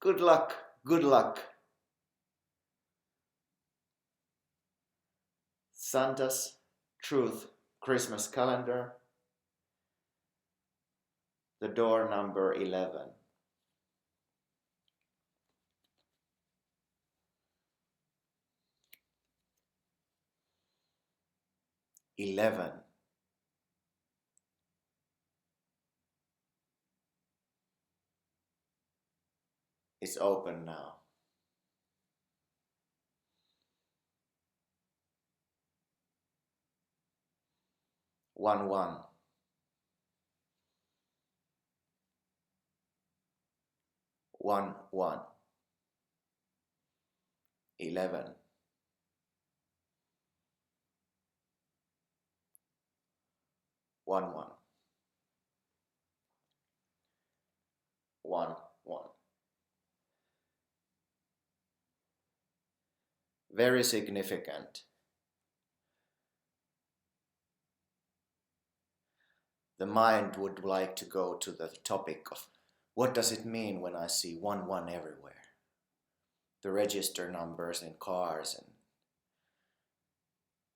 Good luck, good luck. Santa's Truth Christmas Calendar, the door number 11. 11. It's open now. 1. 1. 11. 1. 1. Very significant. The mind would like to go to the topic of what does it mean when I see 1 everywhere? The register numbers in cars, and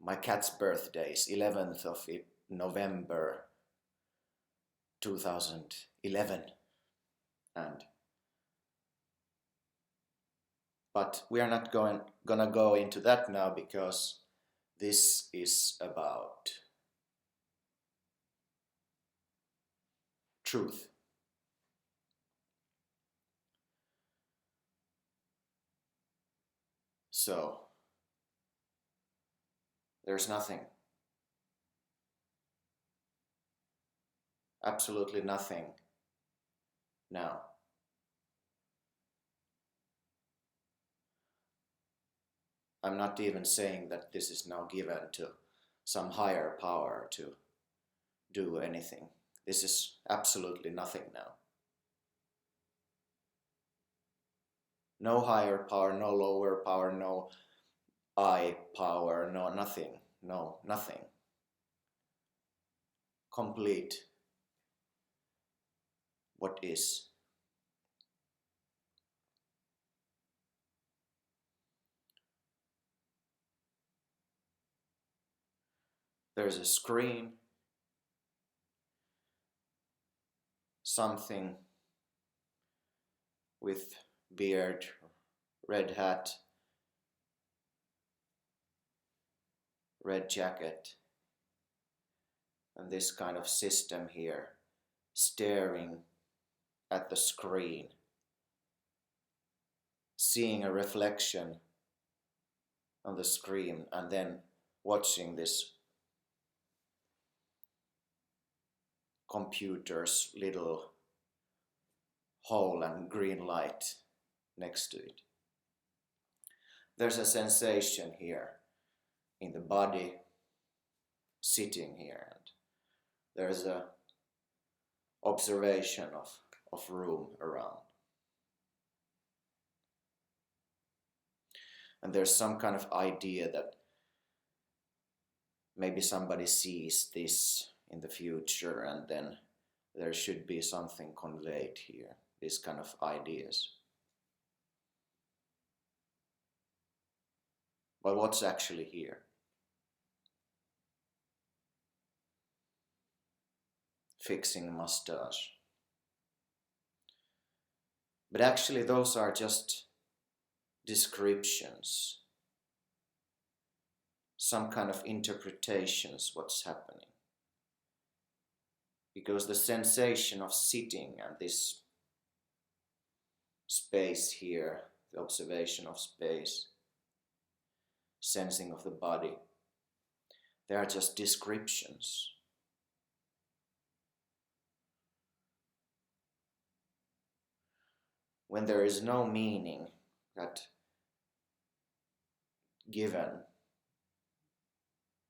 my cat's birthday is 11th of November 2011, but we are not gonna go into that now, because this is about truth. So there's nothing, absolutely nothing now. I'm not even saying that this is now given to some higher power to do anything. This is absolutely nothing now. No higher power, no lower power, no I power, no nothing, no nothing. Complete what is. There's a screen, something with beard, red hat, red jacket, and this kind of system here, staring at the screen, seeing a reflection on the screen, and then watching this computer's little hole and green light next to it. There's a sensation here in the body, sitting here, and there's a observation of room around. And there's some kind of idea that maybe somebody sees this in the future, and then there should be something conveyed here, these kind of ideas. But what's actually here? Fixing a mustache. But actually those are just descriptions, some kind of interpretations what's happening. Because the sensation of sitting and this space here, the observation of space, sensing of the body, they are just descriptions. When there is no meaning that given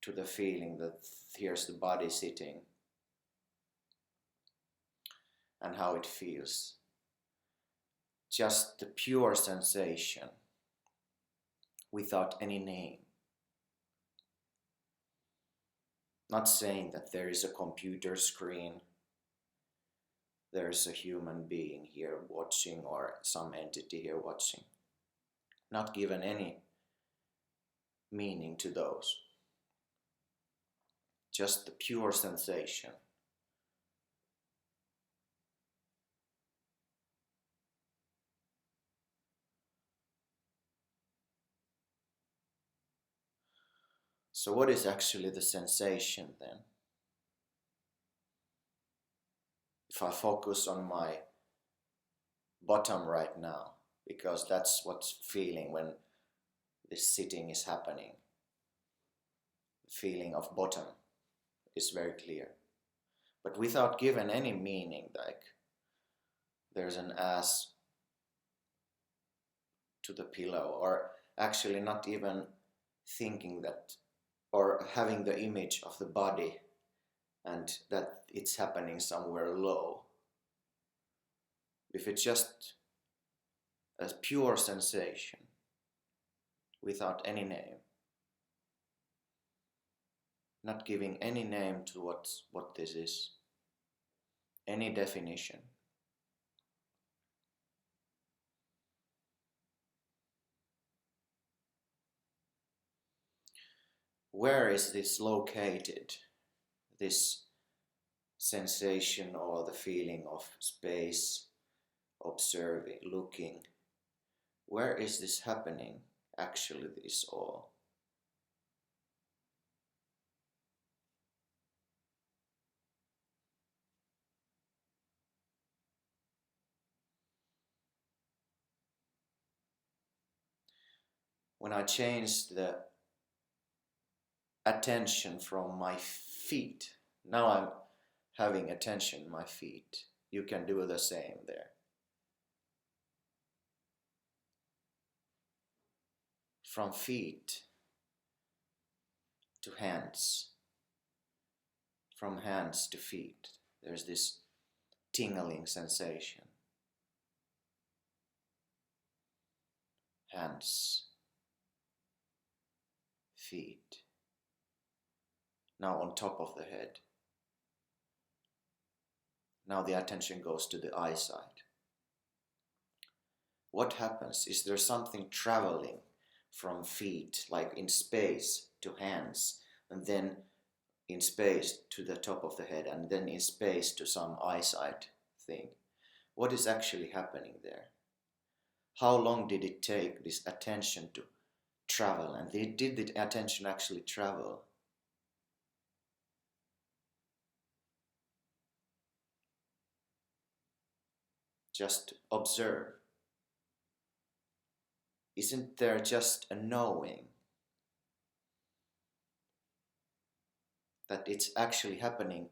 to the feeling that here's the body sitting and how it feels, just the pure sensation without any name. Not saying that there is a computer screen there's a human being here watching or some entity here watching. Not given any meaning to those. Just the pure sensation. So what is actually the sensation then? If I focus on my bottom right now, because that's what's feeling when this sitting is happening. The feeling of bottom is very clear. But without giving any meaning, like there's an ass to the pillow, or actually not even thinking that, or having the image of the body and that it's happening somewhere low. If it's just a pure sensation without any name, not giving any name to what this is, any definition. Where is this located, this sensation or the feeling of space, observing, looking? Where is this happening, actually, this all? When I change the attention from my feet, now I'm having attention in my feet. You can do the same there. From feet to hands, from hands to feet, there's this tingling sensation. Hands, feet. Now on top of the head. Now the attention goes to the eyesight. What happens? Is there something traveling from feet, like in space, to hands, and then in space to the top of the head, and then in space to some eyesight thing? What is actually happening there? How long did it take this attention to travel? And did the attention actually travel? Just observe. Isn't there just a knowing that it's actually happening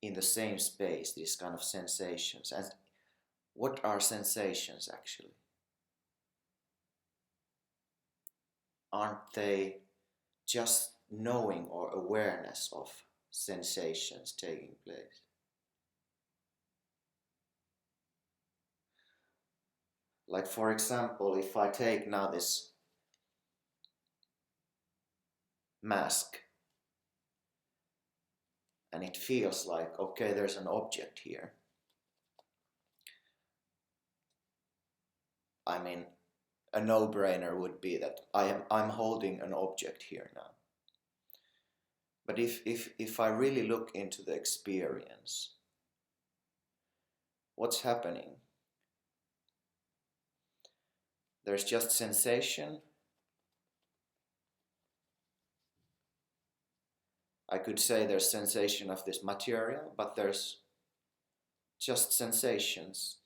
in the same space, these kind of sensations? And what are sensations actually? Aren't they just knowing or awareness of sensations taking place? Like, for example, if I take now this mask and it feels like, okay, there's an object here. I mean, a no-brainer would be that I'm holding an object here now. But if I really look into the experience, what's happening? There's just sensation. I could say there's sensation of this material, but there's just sensations.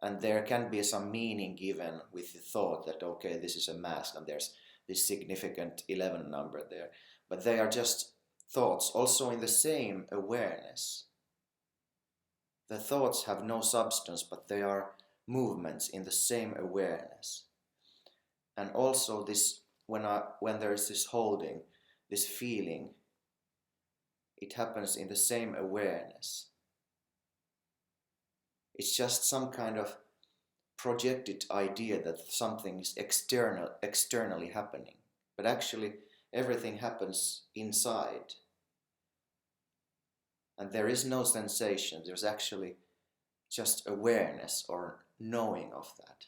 And there can be some meaning given with the thought that, okay, this is a mask and there's this significant 11 number there. But they are just thoughts, also in the same awareness. The thoughts have no substance, but they are movements in the same awareness. And also this, when there is this holding, this feeling, it happens in the same awareness. It's just some kind of projected idea that something is externally happening. But actually everything happens inside. And there is no sensation, there's actually just awareness or knowing of that.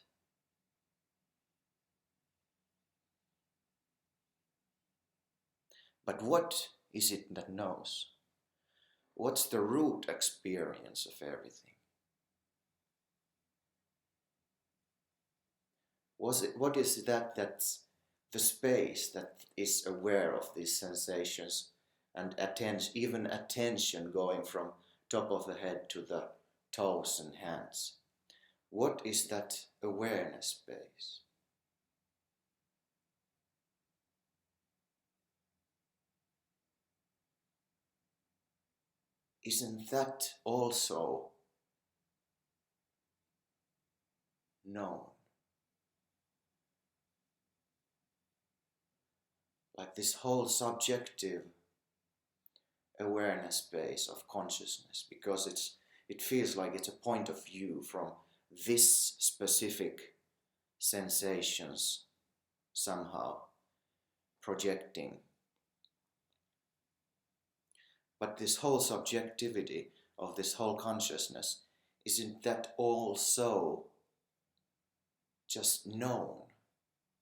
But what is it that knows? What's the root experience of everything? What is that's the space that is aware of these sensations and even attention going from top of the head to the toes and hands? What is that awareness space? Isn't that also known? Like this whole subjective awareness space of consciousness, because it feels like it's a point of view from this specific sensations somehow projecting. But this whole subjectivity of this whole consciousness, isn't that also just known?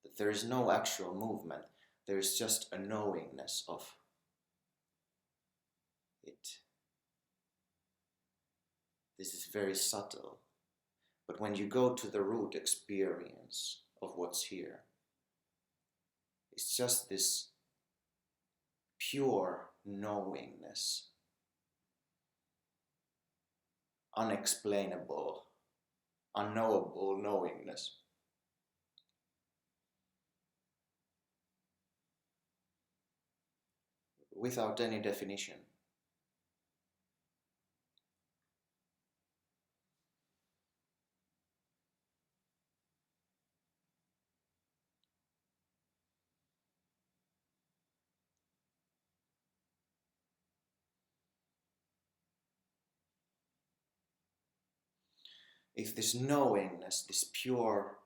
That there is no actual movement, there is just a knowingness of it. This is very subtle. But when you go to the root experience of what's here, it's just this pure knowingness, unexplainable, unknowable knowingness. Without any definition. If this knowingness, this pure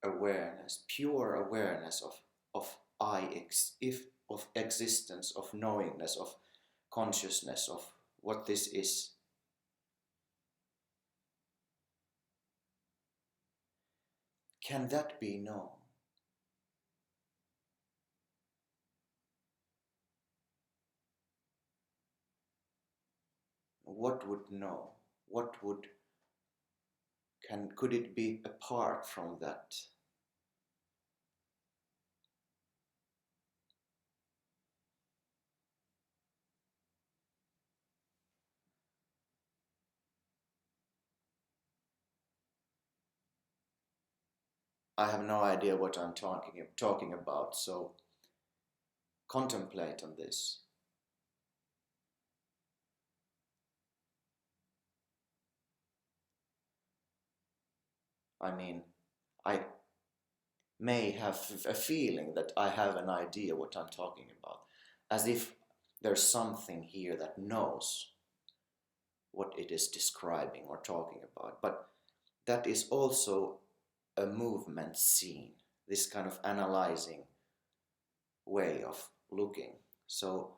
awareness of if of existence, of knowingness, of consciousness, of what this is, can that be known? What would know? What would could it be apart from that? I have no idea what I'm talking about, so contemplate on this. I mean, I may have a feeling that I have an idea what I'm talking about, as if there's something here that knows what it is describing or talking about. But that is also a movement scene, this kind of analyzing way of looking. So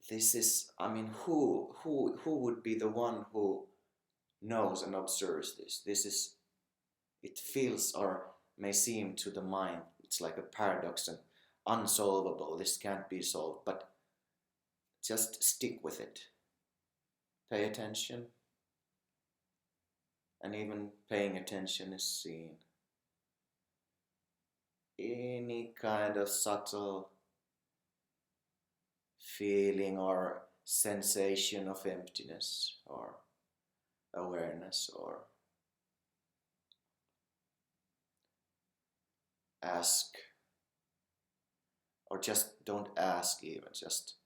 this is, I mean, who would be the one who knows and observes this? This is, it feels or may seem to the mind, it's like a paradox and unsolvable. This can't be solved, but just stick with it. Pay attention, and even paying attention is seen. Any kind of subtle feeling or sensation of emptiness or awareness, or ask, or just don't ask even, just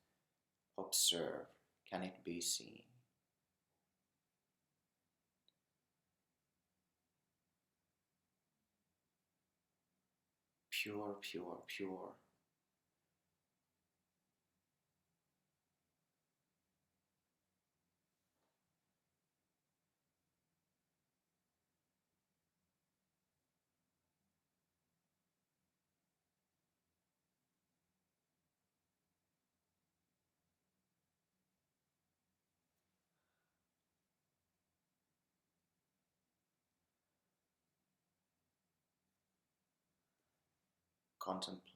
observe. Can it be seen? Pure, pure, pure. contemplate.